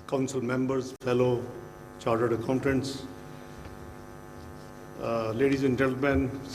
council members, fellow chartered accountants, ladies and gentlemen,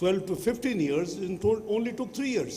12 to 15 years only took 3 years.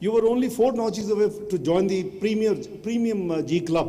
You were only 4 notches away to join the premium G club,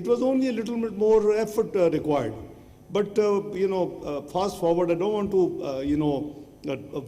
It was only a little bit more effort required. But you know, fast forward, I don't want to you know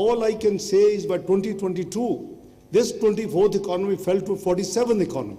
All I can say is by 2022, this 24th economy fell to 47th economy.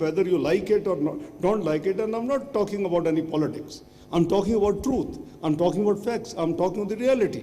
whether you like it or not, don't like it, and I'm not talking about any politics. I'm talking about truth. I'm talking about facts. I'm talking about the reality.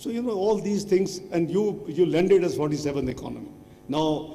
So, all these things, and you landed as 47th economy. Now,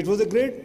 it was a great,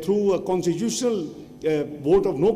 through a constitutional vote of no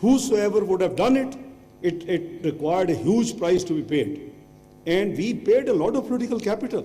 whosoever would have done it, it required a huge price to be paid. And we paid a lot of political capital,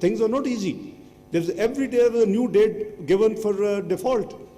things are not easy. Every day there was a new date given for default,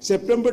September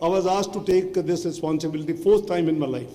I was asked to take this responsibility fourth time in my life.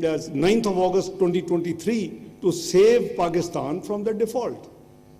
9th of August 2023 to save Pakistan from the default.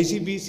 ICBC,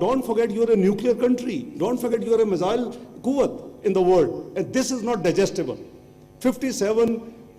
don't forget you are a nuclear country, don't forget you are a missile quwwat in the world, and this is not digestible. 57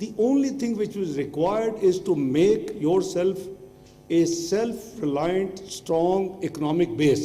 the only thing which was required is to make yourself a self-reliant, strong economic base.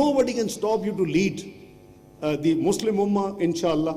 nobody can stop you to lead the Muslim Ummah, inshallah.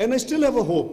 And I still have a hope.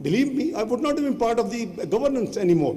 believe me, I would not have been part of the governance anymore.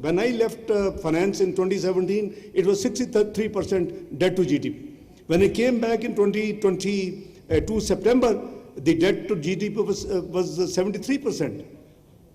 when I left finance in 2017, it was 63% debt to GDP. When I came back in 2022 September, the debt to GDP was 73%.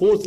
4th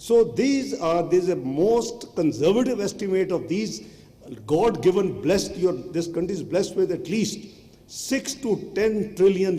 So there's a most conservative estimate of these God-given blessed, this country is blessed with at least $6 to 10 trillion.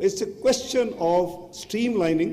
it's a question of streamlining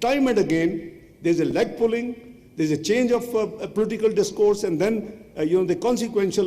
time and again there's a leg pulling, there's a change of political discourse, and then the consequential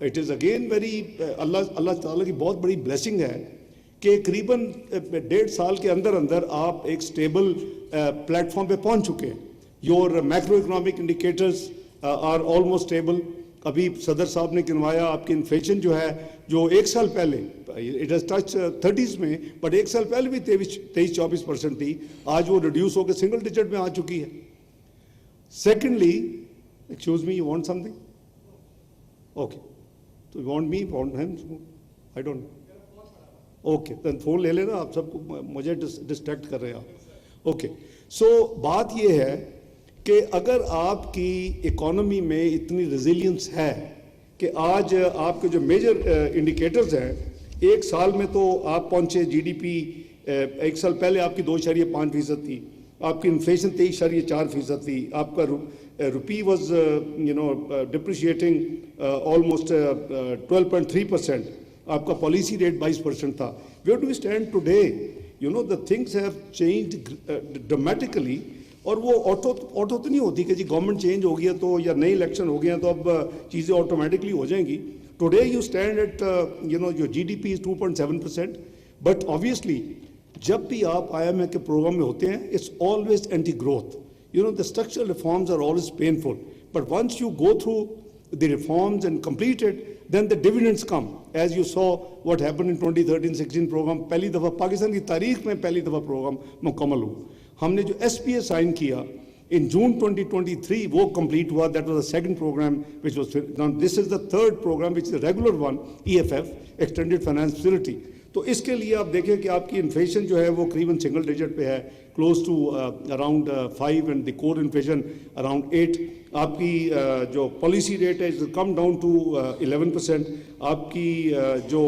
it is again very اللہ تعالیٰ کی بہت بڑی blessing ہے کہ قریباً 1.5 سال کے اندر اندر آپ ایک سٹیبل پلیٹ فارم پہ پہنچ چکے ہیں. Your macro economic indicators are almost stable. ابھی صدر صاحب نے گنوایا آپ کی انفلیشن جو ہے جو 1 سال پہلے اٹ ہیز ٹچ 30s میں, بٹ 1 سال پہلے بھی 23-24% تھی, آج وہ ریڈیوس ہو کے سنگل ڈیجٹ میں آ چکی ہے. Secondly, excuse me, you want something? Okay, تو you want me, want him, I don't. Okay, then phone لے لینا آپ, سب کو مجھے ڈسٹریکٹ کر رہے ہیں آپ. اوکے, سو بات یہ ہے کہ اگر آپ کی اکانومی میں اتنی ریزیلینس ہے کہ آج آپ کے جو میجر انڈیکیٹرز ہیں, 1 سال میں تو آپ پہنچے جی ڈی پی 1 سال پہلے آپ کی 2.5% تھی, آپ کی انفلیشن 23.4% تھی, آپ کا روپی واز ڈپریشیٹنگ آلموسٹ 12.3%, آپ کا پالیسی ریٹ 22% تھا. Where do we stand today? The things have changed dramatically. اور وہ آٹو تو نہیں ہوتی کہ جی گورنمنٹ چینج ہو گیا تو یا نئی الیکشن ہو گیا تو اب چیزیں آٹومیٹکلی ہو جائیں گی. ٹوڈے یو اسٹینڈ ایٹ جو G D P is 2.7%, but obviously جب بھی آپ آئی ایم ایف کے پروگرام میں ہوتے ہیں it's always anti growth. The structural reforms are always painful, but once you go through the reforms and complete it, then the dividends come. As you saw what happened in 2013-16 program, پہلی دفعہ پاکستان کی تاریخ میں پہلی دفعہ programme مکمل ہوا. ہم نے جو ایس پی اے سائن کیا in June 2023 وہ complete ہوا. That was the second program which was, now this is the third program which is a regular one, EFF, Extended Finance Facility. تو اس کے لیے آپ دیکھیں کہ آپ کی انفلیشن جو ہے وہ قریباً سنگل ڈیجٹ پہ ہے, close to around 5 and the core inflation around 8. آپ کی جو پالیسی ریٹ ہے کم ڈاؤن ٹو 11%. آپ کی جو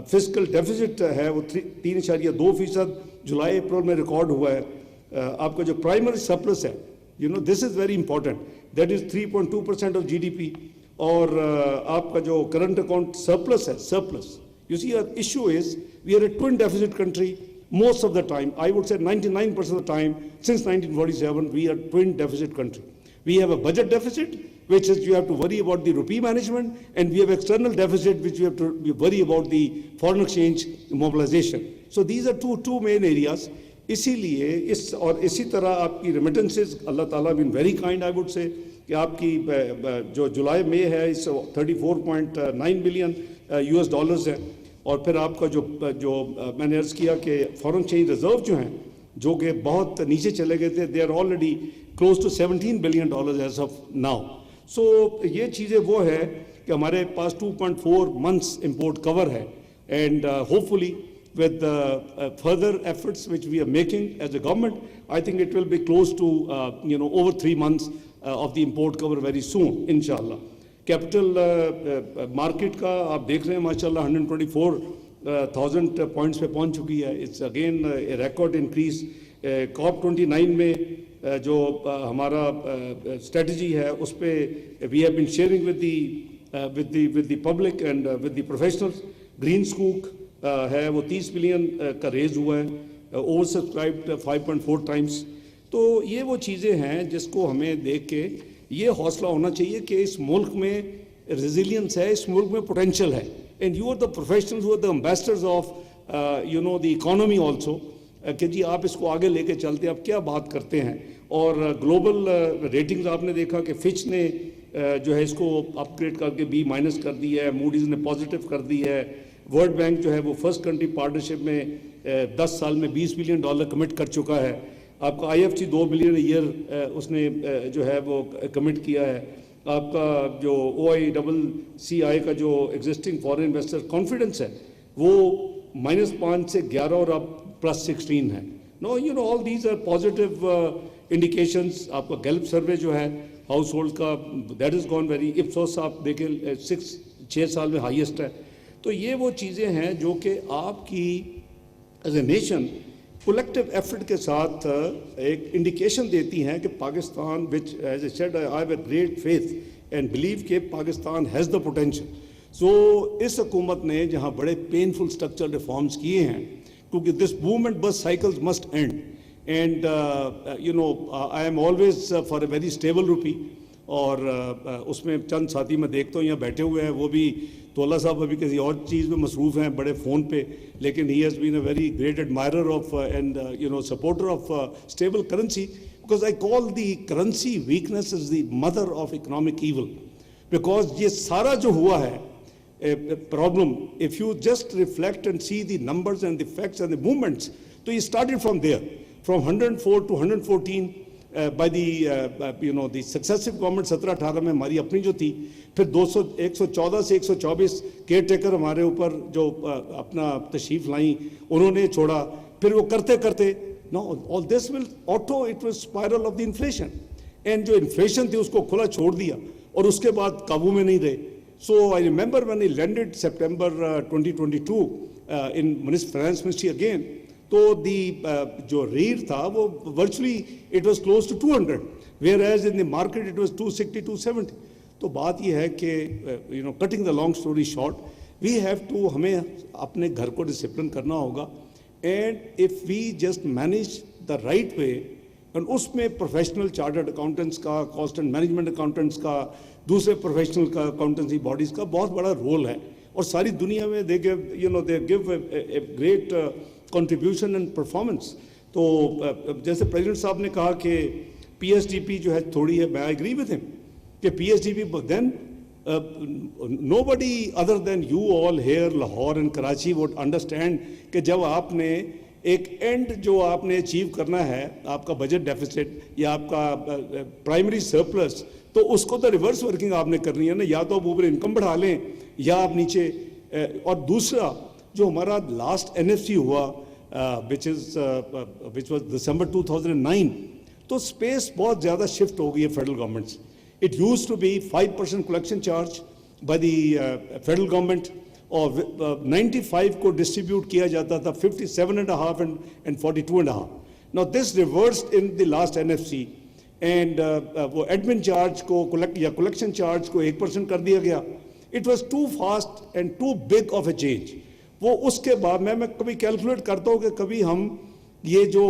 فسکل ڈیفیسٹ ہے وہ 3.2% جولائی اپریل میں ریکارڈ ہوا ہے. آپ کا جو پرائمری سرپلس ہے, this is very important, that is 3.2% of G D P. اور آپ کا جو کرنٹ اکاؤنٹ سرپلس ہے, surplus. You see, our issue is we are a twin deficit country most of the time. I would say 99% of the time since 1947 we are twin deficit country. We have a budget deficit which is you have to worry about the rupee management, and we have external deficit which you have to worry about the foreign exchange mobilization. So these are two main areas. اسی لیے اور اسی طرح آپ کی remittances, اللہ تعالیٰ been very kind I would say, کہ آپ کی جو جولائی میں ہے اس 34.9 بلین US ڈالرز ہیں. اور پھر آپ کا جو میں نے عرض کیا کہ فارن ایکسچینج ریزرو جو ہیں جو کہ بہت نیچے چلے گئے تھے, they are already close to 17 billion dollars as of now. So یہ چیزیں وہ ہے کہ ہمارے پاس 2.4 months امپورٹ کور ہے, and hope fully with further efforts which we are making as a government, I think it will be close to over 3 months of the import cover very soon, inshallah. Capital market کا آپ دیکھ رہے ہیں ماشاءاللہ 124,000 points پہ پہنچ چکی ہے. It's again a record increase. COP29 میں جو ہمارا strategy ہے اس پہ we have been sharing with the public and with the professionals. Green Scoop ہے وہ 30 بلین کا ریز ہوا ہے, اوور سبسکرائبڈ 5.4 times. تو یہ وہ چیزیں ہیں جس کو ہمیں دیکھ کے یہ حوصلہ ہونا چاہیے کہ اس ملک میں ریزیلینس ہے, اس ملک میں پوٹینشیل ہے, and you are the professionals who the ambassadors of the economy also, کہ جی آپ اس کو آگے لے کے چلتے ہیں, آپ کیا بات کرتے ہیں. اور گلوبل ریٹنگز آپ نے دیکھا کہ فچ نے جو ہے اس کو اپ گریڈ کر کے B- کر دی ہے, موڈیز نے پازیٹیو کر دی ہے. ورلڈ بینک جو ہے وہ فرسٹ کنٹری پارٹنرشپ میں 10 سال میں $20 بلین کمٹ کر چکا ہے. آپ کا IFC 2 بلین ایئر اس نے جو ہے وہ کمٹ کیا ہے. آپ کا جو OICCI کا جو ایگزسٹنگ فارن انویسٹر کانفیڈنس ہے وہ -5 سے 11 اور اب +16 ہے. Now all these are positive indications. آپ کا گیلپ سروے جو ہے ہاؤس ہولڈ کا, that is gone very, ipsos آپ دیکھیں 6 سال میں ہائیسٹ ہے. تو یہ وہ چیزیں ہیں جو کہ آپ کی as a nation collective effort کے ساتھ ایک انڈیکیشن دیتی ہیں کہ Pakistan which as I said I have a great faith and believe کہ Pakistan has the potential. So اس حکومت نے جہاں بڑے پینفل اسٹرکچرل ریفارمز کیے ہیں, کیونکہ this boom and bust cycles must end, and I am always for a very stable rupee. اور اس میں چند ساتھی میں دیکھتا ہوں یہاں بیٹھے ہوئے ہیں, وہ بھی تو اللہ صاحب ابھی کسی اور چیز میں مصروف ہیں, بڑے فون پہ, لیکن he has been a very great admirer of and supporter of stable currency, because I call the currency weakness is the mother of economic evil, because یہ سارا جو ہوا ہے problem, if you just reflect and see the numbers and the facts and the movements, تو یہ started from there, from 104 to 114 by the successive government 17-18 میں ہماری اپنی جو تھی, پھر 114 سے 124 کیئر ٹیکر ہمارے اوپر جو اپنا تشریف لائیں انہوں نے چھوڑا, پھر وہ کرتے کرتے no all this will auto it was spiral of the inflation, and جو انفلیشن تھی اس کو کھلا چھوڑ دیا اور اس کے بعد قابو میں نہیں رہے. So I remember when I landed September 2022 in finance ministry again, تو دی جو ریٹ تھا وہ virtually it was close to 200, whereas in the market it was 260 270. تو بات یہ ہے کہ cutting the long story short, we have to, ہمیں اپنے گھر کو ڈسپلن کرنا ہوگا, and if we just manage the right way, اور اس میں پروفیشنل چارٹرڈ اکاؤنٹنٹس کا, کاسٹ اینڈ مینجمنٹ اکاؤنٹنٹس کا, دوسرے پروفیشنل کا اکاؤنٹنسی باڈیز کا بہت بڑا رول ہے, اور ساری دنیا میں they gave they gave a great contribution and performance. تو جیسے پریزیڈنٹ صاحب نے کہا کہ پی ایس ڈی پی جو ہے تھوڑی ہے, میں آئی ایگری ود ہم کہ P S D P, then nobody other then you all here Lahore and Karachi would understand کہ جب آپ نے ایک اینڈ جو آپ نے اچیو کرنا ہے, آپ کا بجٹ ڈیفیسٹ یا آپ کا پرائمری سرپلس, تو اس کو تو ریورس ورکنگ آپ نے کرنی ہے نا, یا تو آپ اوپر انکم بڑھا لیں یا آپ نیچے. اور دوسرا جو ہمارا لاسٹ NFC ہوا وچ واز دسمبر 2009, تو اسپیس بہت زیادہ شفٹ ہو گئی ہے فیڈرل گورنمنٹ سے. It used to be 5% collection charge by the federal government, اور 95 کو ڈسٹریبیوٹ کیا جاتا تھا 57.5 and 42.5. Now this reversed in the last NFC, and وہ ایڈمن چارج کو کلیکشن چارج کو 1% کر دیا گیا. It was too fast and too big of a change. وہ اس کے بعد میں کبھی کیلکولیٹ کرتا ہوں کہ کبھی ہم یہ جو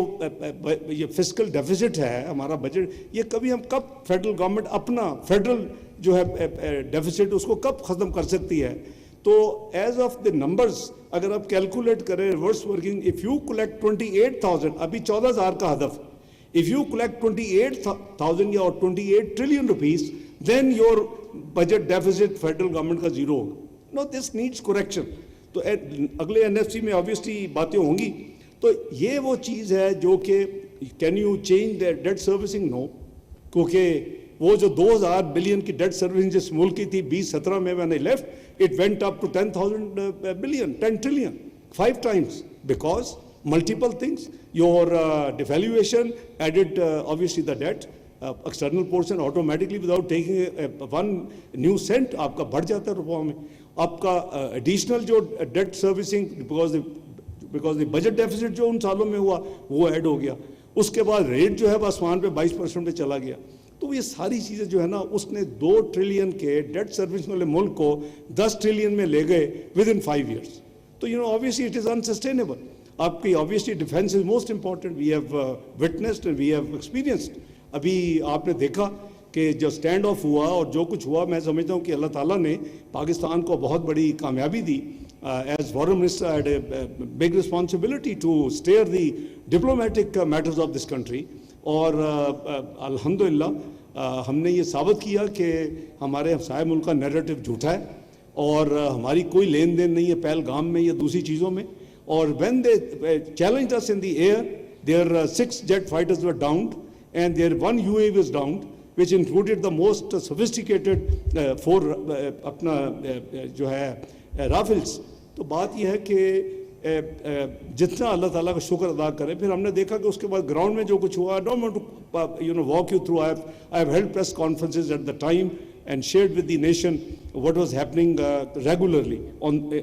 یہ فسکل ڈیفیسٹ ہے ہمارا بجٹ, یہ کبھی ہم کب فیڈرل گورنمنٹ اپنا فیڈرل جو ہے ڈیفیسٹ اس کو کب ختم کر سکتی ہے. تو ایز آف دی نمبرز اگر آپ کیلکولیٹ کریں reverse working, if you collect 28,000, ابھی 14,000 کا ہدف, if you collect 28,000 or 28 trillion rupees, then your budget deficit federal government کا زیرو ہوگا. No, this needs correction. تو اگلے NFC میں obviously باتیں ہوں گی. تو یہ وہ چیز ہے جو کہ can you change the debt servicing? No. کیونکہ وہ جو 2,000 بلین کی ڈیٹ سروسنگ جس ملک کی تھی 2017 میں when I left, it went up to 10,000 billion, 10 trillion, 5 times, because multiple things. Your devaluation added obviously the debt, external portion automatically without taking one new cent آپ کا بڑھ جاتا ہے روپوں میں. آپ کا additional جو debt servicing because the budget deficit جو ان سالوں میں ہوا وہ ایڈ ہو گیا. اس کے بعد ریٹ جو ہے آسمان پہ 22% پہ چلا گیا. تو یہ ساری چیزیں جو ہے نا اس نے 2 ٹریلین کے ڈیٹ سروس والے ملک کو 10 ٹریلین میں لے گئے within 5 years. تو obviously it is unsustainable. آپ کی obviously defense is most important. We have witnessed and we have experienced. ابھی آپ نے دیکھا کہ جو اسٹینڈ آف ہوا اور جو کچھ ہوا, میں سمجھتا ہوں کہ اللہ تعالیٰ نے پاکستان کو بہت بڑی کامیابی دی. As foreign minister, I had a big responsibility to steer the diplomatic matters of this country. اور الحمدللہ ہم نے یہ ثابت کیا کہ ہمارے ہمسائے ملک کا نیریٹو جھوٹا ہے اور ہماری کوئی لین دین نہیں ہے پہلگام میں یا دوسری چیزوں میں. اور when they challenged us in the air, their 6 jet fighters were downed and their 1 UAV was downed, which included the most sophisticated 4 اپنا جو ہے رافلس. تو بات یہ ہے کہ جتنا اللہ تعالیٰ کا شکر ادا کرے. پھر ہم نے دیکھا کہ اس کے بعد گراؤنڈ میں جو کچھ ہوا, I don't want to walk you through. I have held press conferences at the time and shared with the nation what was happening regularly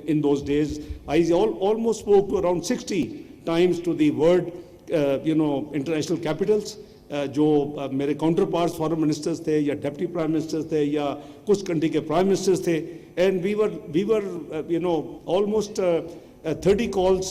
in those days. I almost spoke to around 60 times to the world international capitals. جو میرے counter parts foreign ministers تھے یا deputy prime ministers تھے یا کچھ country کے prime ministers تھے, and we were almost 30 calls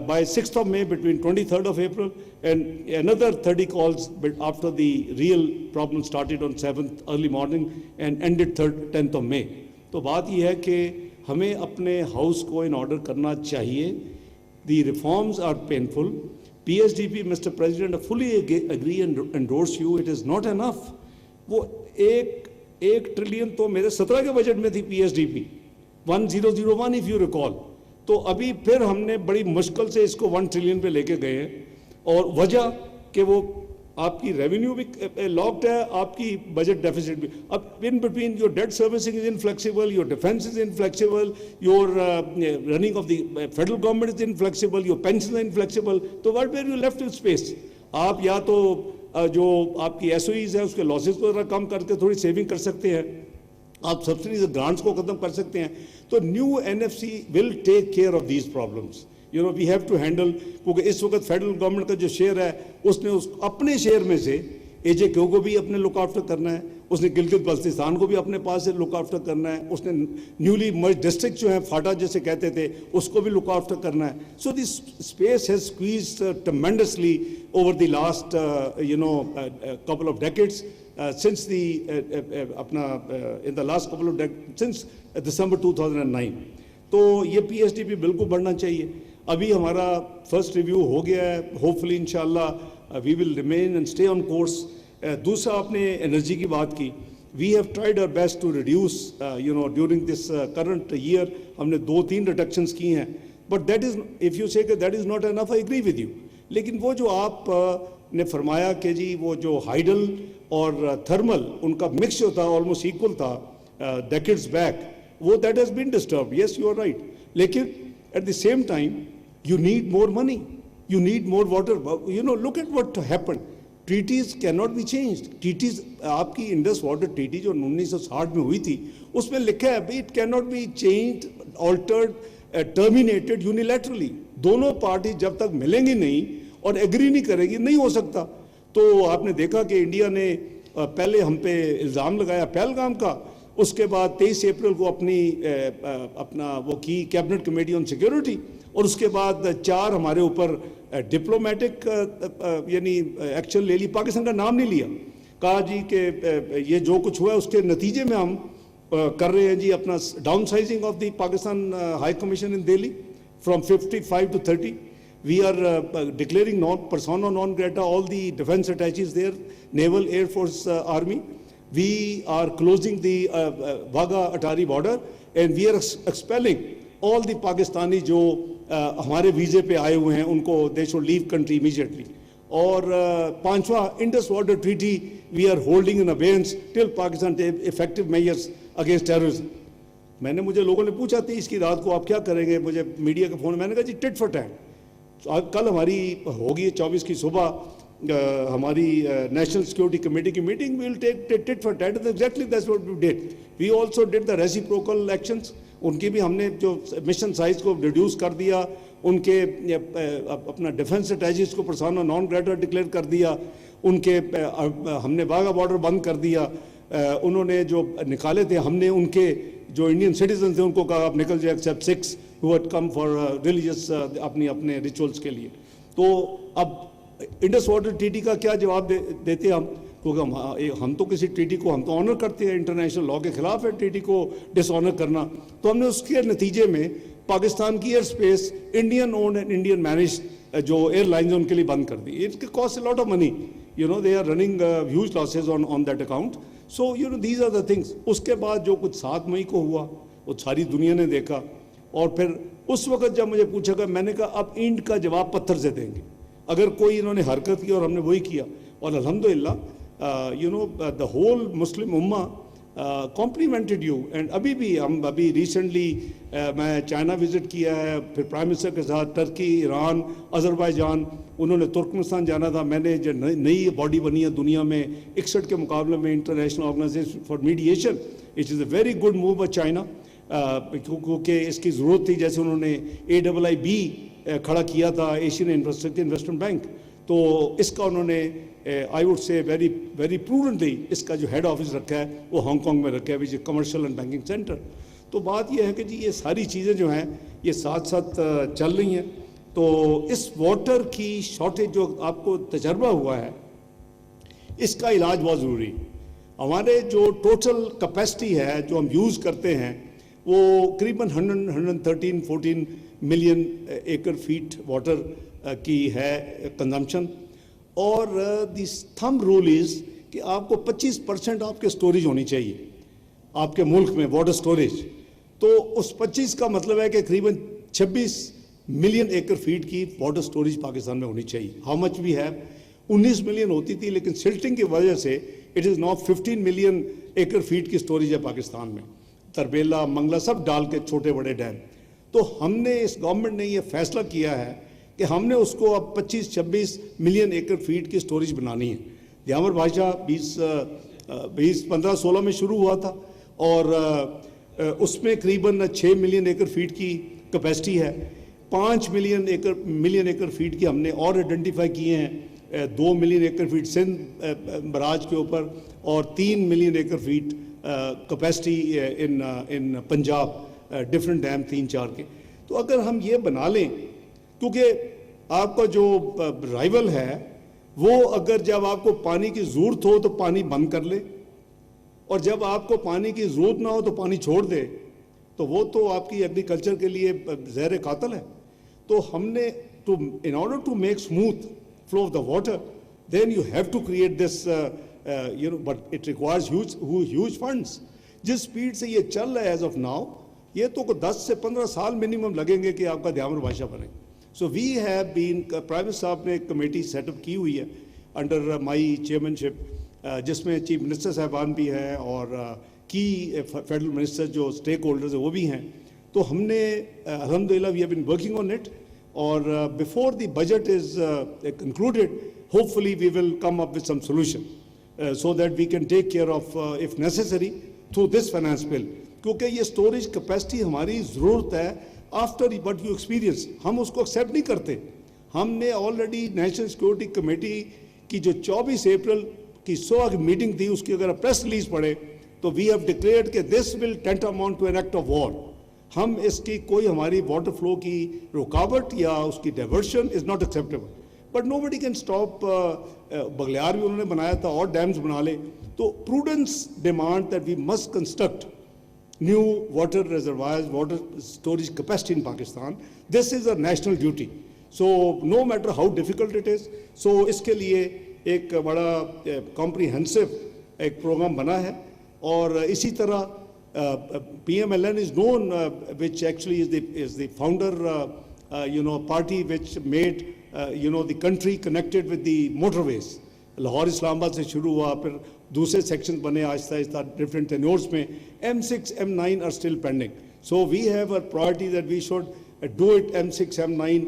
by 6th of May, between 23rd of April, and another 30 calls but after the real problem started on 7th early morning and ended 10th of May. تو بات یہ ہے کہ ہمیں اپنے house کو in order کرنا چاہیے. The reforms are painful. PSDP, Mr. President, I fully agree and endorse you. It is not enough. وہ ایک ٹریلین تو میرے 17 کے بجٹ میں تھی PSDP 1001 if you recall. تو ابھی پھر ہم نے بڑی مشکل سے اس کو 1 ٹریلین پہ لے کے گئے ہیں, اور وجہ کہ وہ آپ کی ریونیو بھی لاکڈ ہے, آپ کی بجٹ ڈیفیسٹ بھی. اب in between your debt servicing is inflexible, your defence is inflexible, your running of the federal government is inflexible, your pension is inflexible. تو what were you left with space. آپ یا تو جو آپ کی S O as ہیں اس کے losses کو ذرا کم کر کے تھوڑی سیونگ کر سکتے ہیں, آپ سبسڈیز گرانٹس کو ختم کر سکتے ہیں. تو new N F C will take care of these problems. You know we have to handle, کیونکہ اس وقت فیڈرل گورنمنٹ کا جو شیئر ہے اس نے اپنے شیئر میں سے اے جے کیو کو بھی اپنے لک آفٹر کرنا ہے, اس نے گلگت بلتستان کو بھی اپنے پاس سے لک آفٹر کرنا ہے, اس نے نیولی مرج ڈسٹرکٹ جو ہے فاٹا جیسے کہتے تھے اس کو بھی لک آفٹر کرنا ہے. So this space has squeezed tremendously over the last couple of decades, since in the last couple of decades, since December 2009. تو یہ پی ایس ڈی پی بالکل بڑھنا چاہیے. ابھی ہمارا فرسٹ ریویو ہو گیا ہے, ہوپ فلی انشاءاللہ we will remain and stay on course. دوسرا آپ نے انرجی کی بات کی. We have tried our best to reduce during this current year. ہم نے 2-3 ریڈکشنس کی ہیں, but that is if you say کہ that is not enough, I agree with you. لیکن وہ جو آپ نے فرمایا کہ جی وہ جو ہائیڈل اور تھرمل ان کا مکس جو تھا آلموسٹ ایکول تھا ڈیکیڈز بیک, وہ that has been disturbed. Yes you are right. لیکن at the same time you need more money, you need more water. Look at what happened. Treaties cannot be changed. Treaties, آپ کی Indus water treaty جو 1960 میں ہوئی تھی اس میں لکھا ہے it cannot be changed, altered, terminated unilaterally. دونوں پارٹی جب تک ملیں گی نہیں اور ایگری نہیں کرے گی نہیں ہو سکتا. تو آپ نے دیکھا کہ انڈیا نے پہلے ہم پہ الزام لگایا پہلگام کا, اس کے بعد 23 اپریل کو اپنا وہ کی کیبنٹ کمیٹی آن سیکیورٹی, اور اس کے بعد 4 ہمارے اوپر ڈپلومیٹک یعنی ایکشن لے لی. پاکستان کا نام نہیں لیا, کہا جی کہ یہ جو کچھ ہوا ہے اس کے نتیجے میں ہم کر رہے ہیں جی اپنا down sizing of the Pakistan high commission in Delhi from 55 to 30. We are declaring persona non grata all the defense attaches there, naval, air force, army. We are closing the Wagah-Atari border, and we are expelling all the Pakistani جو ہمارے ویزے پہ آئے ہوئے ہیں ان کو they should leave country immediately. اور 5واں Indus water treaty we are holding in abeyance till Pakistan take effective measures against terrorism. مجھے لوگوں نے پوچھا تھی اس کی رات کو آپ کیا کریں گے, مجھے میڈیا کے فون, میں نے کہا جی ٹٹ فار ٹیٹ. کل ہماری ہوگی 24 کی صبح ہماری نیشنل سیکورٹی کمیٹی کی meeting, we will take tit for tat. Exactly that's what we did. We also did the reciprocal actions. ان کی بھی ہم نے جو مشن سائز کو ریڈیوس کر دیا, ان کے اپنا ڈیفنس اسٹریٹجیز کو پرسونا نان گریٹا ڈکلیئر کر دیا, ان کے ہم نے واگا بارڈر بند کر دیا. انہوں نے جو نکالے تھے ہم نے ان کے جو انڈین سٹیزن تھے ان کو کہا آپ نکل جائے accept 6 who had come for religious اپنے ریچولس کے لیے. تو اب انڈس واٹر ٹریٹی کا کیا جواب دیتے ہم, کیونکہ ہم تو کسی ٹریٹی کو ہم تو آنر کرتے ہیں, انٹرنیشنل لاء کے خلاف ہے ٹریٹی کو ڈس آنر کرنا. تو ہم نے اس کے نتیجے میں پاکستان کی airspace Indian owned and Indian manage جو ایئر لائنز ان کے لیے بند کر دی. It cost a lot of money, they are running huge losses on that account. So these are the things. اس کے بعد جو کچھ 7 مئی کو ہوا وہ ساری دنیا نے دیکھا, اور پھر اس وقت جب مجھے پوچھا گیا میں نے کہا اب اینڈ کا جواب پتھر سے دیں گے اگر کوئی انہوں نے حرکت کی, اور ہم نے وہی کیا. اور الحمدللہ the whole Muslim Ummah complimented you. and ابھی ریسنٹلی میں چائنا وزٹ کیا ہے, پھر پرائم منسٹر کے ساتھ ٹرکی, ایران, آذربائیجان, انہوں نے ترکمستان جانا تھا. میں نے جو نئی باڈی بنی ہے دنیا میں 61 کے مقابلے میں, international organisation for mediation, it is a very good move by China, کیونکہ اس کی ضرورت تھی. جیسے انہوں نے AIIB کھڑا کیا تھا, ایشین انفراسٹرکچر انویسٹمنٹ بینک, تو اس کا انہوں نے آئی ووڈ سے ویری پروڈنٹلی اس کا جو ہیڈ آفس رکھا ہے وہ ہانگ کانگ میں رکھا ہے, وچ از کمرشل اینڈ بینکنگ سینٹر. تو بات یہ ہے کہ جی یہ ساری چیزیں جو ہیں یہ ساتھ ساتھ چل رہی ہیں. تو تو اس واٹر کی شارٹیج جو آپ کو تجربہ ہوا ہے اس کا علاج بہت ضروری ہے. ہمارے جو ٹوٹل کیپیسٹی ہے جو ہم یوز کرتے ہیں وہ قریباً 113-114 ملین ایکڑ فیٹ واٹر کی ہے کنزمپشن. اور دی تھم رول از کہ آپ کو 25% آپ کے سٹوریج ہونی چاہیے آپ کے ملک میں واٹر سٹوریج. تو اس 25 کا مطلب ہے کہ قریباً 26 ملین ایکڑ فیٹ کی واٹر سٹوریج پاکستان میں ہونی چاہیے. How much we have 19 million ہوتی تھی لیکن سلٹنگ کی وجہ سے it is now 15 million acre feet کی سٹوریج ہے پاکستان میں. تربیلا منگلہ سب ڈال کے چھوٹے بڑے ڈیم. تو ہم نے اس گورنمنٹ نے یہ فیصلہ کیا ہے کہ ہم نے اس کو اب 25-26 ملین ایکڑ فیٹ کی سٹوریج بنانی ہے. دیامر بادشاہ 15-16 میں شروع ہوا تھا اور اس میں قریباً 6 ملین ایکڑ فیٹ کی کیپیسٹی ہے. 5 ملین ایکڑ فیٹ کی ہم نے اور آئیڈینٹیفائی کیے ہیں. 2 million acre fat Sindh Braj کے اوپر اور 3 ملین ایکڑ فیٹ کیپیسٹی ان پنجاب ڈفرینٹ ڈیم 3-4 کے. تو اگر ہم یہ بنا لیں کیونکہ آپ کا جو رائیول ہے وہ اگر جب آپ کو پانی کی ضرورت ہو تو پانی بند کر لے اور جب آپ کو پانی کی ضرورت نہ ہو تو پانی چھوڑ دے تو وہ تو آپ کی ایگریکلچر کے لیے زہر قاتل ہے. تو ہم نے in order to make smooth flow of the water then you have to create this but it requires huge funds. جس سپیڈ سے یہ چل رہا ہے ایز آف ناؤ یہ تو 10 سے 15 سال منیمم لگیں گے کہ آپ کا دیامر بادشاہ بنے. So we have been prime minister صاحب نے ایک کمیٹی سیٹ اپ کی ہوئی ہے انڈر مائی چیئرمینشپ جس میں چیف منسٹر صاحبان بھی ہیں اور کی فیڈرل منسٹر جو اسٹیک ہولڈرز ہیں وہ بھی ہیں. تو ہم نے الحمدللہ we have been working on it اور before the budget is concluded hopefully we will come up with some solution so that we can take care of if necessary through this finance bill. کیونکہ یہ storage capacity ہماری ضرورت ہے after what you experience. ہم اس کو accept نہیں کرتے. ہم نے آلریڈی نیشنل سیکورٹی کمیٹی کی جو 24 اپریل کی صبح کی میٹنگ تھی اس کی اگر پریس ریلیز پڑھے تو وی ہیو ڈکلیئرڈ کہ دس ول tantamount to an act of war. ہم اس کی کوئی ہماری واٹر فلو کی رکاوٹ یا اس کی diversion is not acceptable. But nobody can stop. Baglihar بھی انہوں نے بنایا تھا اور ڈیمز بنا لے. تو prudence demand that we must construct new water reservoirs, water storage capacity in Pakistan. This is a national duty. So no matter how difficult it is, so اس کے لیے ایک بڑا comprehensive ایک پروگرام بنا ہے. اور اسی طرح PMLN is known which actually is the founder party which made the country connected with the motorways. Lahore اسلام آباد سے شروع ہوا پھر دوسرے سیکشن بنے آہستہ آہستہ ڈفرینٹ ٹینیورس میں. M6 M9 are still pending. So we have a priority that we should do it. M6 M9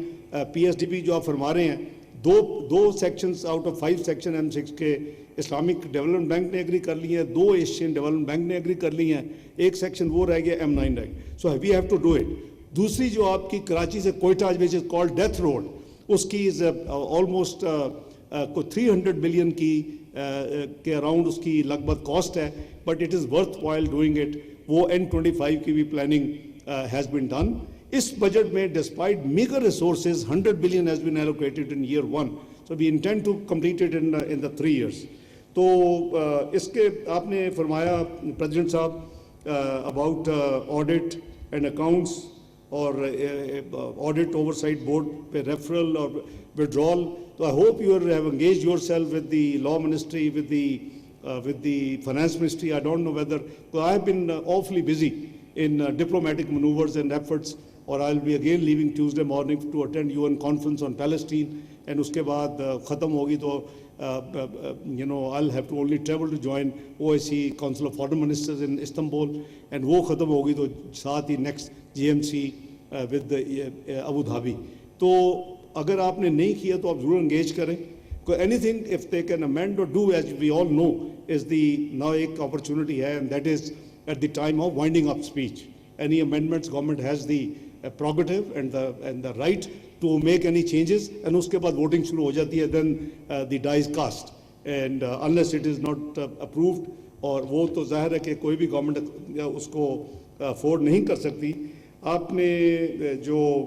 PSDP جو آپ فرما رہے ہیں دو sections out of 5 section M6 کے اسلامک ڈیولپمنٹ بینک نے ایگری کر لی ہیں, 2 ایشین ڈیولپمنٹ بینک نے ایگری کر لی ہیں, ایک سیکشن وہ رہ گیا M9 رہ گیا. So we have to do it. دوسری جو آپ کی کراچی سے Quetta which is called death road اس کی از آلموسٹ 300 ملین کی کے اراؤنڈ اس کی لگ بھگ کاسٹ ہے. But it is worthwhile doing it. وہ N25 کی بھی پلاننگ ہیز بین ڈن. اس بجٹ میں despite meagre resources 100 billion has been allocated in year 1. So we intend to complete it in the 3 years. تو اس کے آپ نے فرمایا پریزیڈنٹ صاحب اباؤٹ آڈٹ اینڈ اکاؤنٹس اور آڈٹ اوورسائٹ بورڈ پہ ریفرل اور withdrawal. So I hope you have engaged yourself with the law ministry, with the finance ministry. I don't know whether, because I have been awfully busy in diplomatic maneuvers and efforts, or I'll be again leaving Tuesday morning to attend UN conference on Palestine, and uske baad khatam hogi to I'll have to only travel to join OIC Council of Foreign Ministers in Istanbul, and wo khatam hogi to saath hi next GMC with Abu Dhabi. تو اگر آپ نے نہیں کیا تو آپ ضرور engage کریں. Anything if they can amend or do as we all know is the now ایک اپرچونٹی ہے and that is at the time of winding up speech. Any amendments government has the prerogative and the right to make any changes, and اس کے بعد voting شروع ہو جاتی ہے. Then the die is cast and unless it is not approved. اور وہ تو ظاہر ہے کہ کوئی بھی گورنمنٹ اس کو افورڈ نہیں کر سکتی. آپ نے جو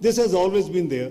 this has always been there,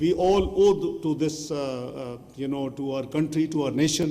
we all owe to this to our country, to our nation,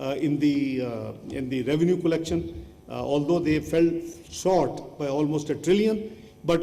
in the revenue collection, although they fell short by almost $1 trillion, but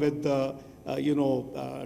with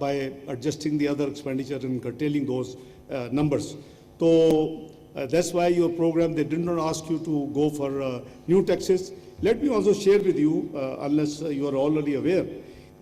by adjusting the other expenditure and curtailing those numbers. So that's why your program, they did not ask you to go for new taxes. Let me also share with you, unless you are already aware,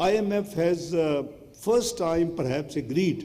IMF has first time perhaps agreed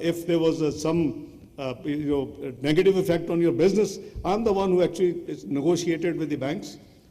If there was some negative effect on your business, I'm the one who actually negotiated with the banks.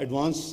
advance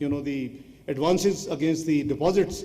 the advances against the deposits,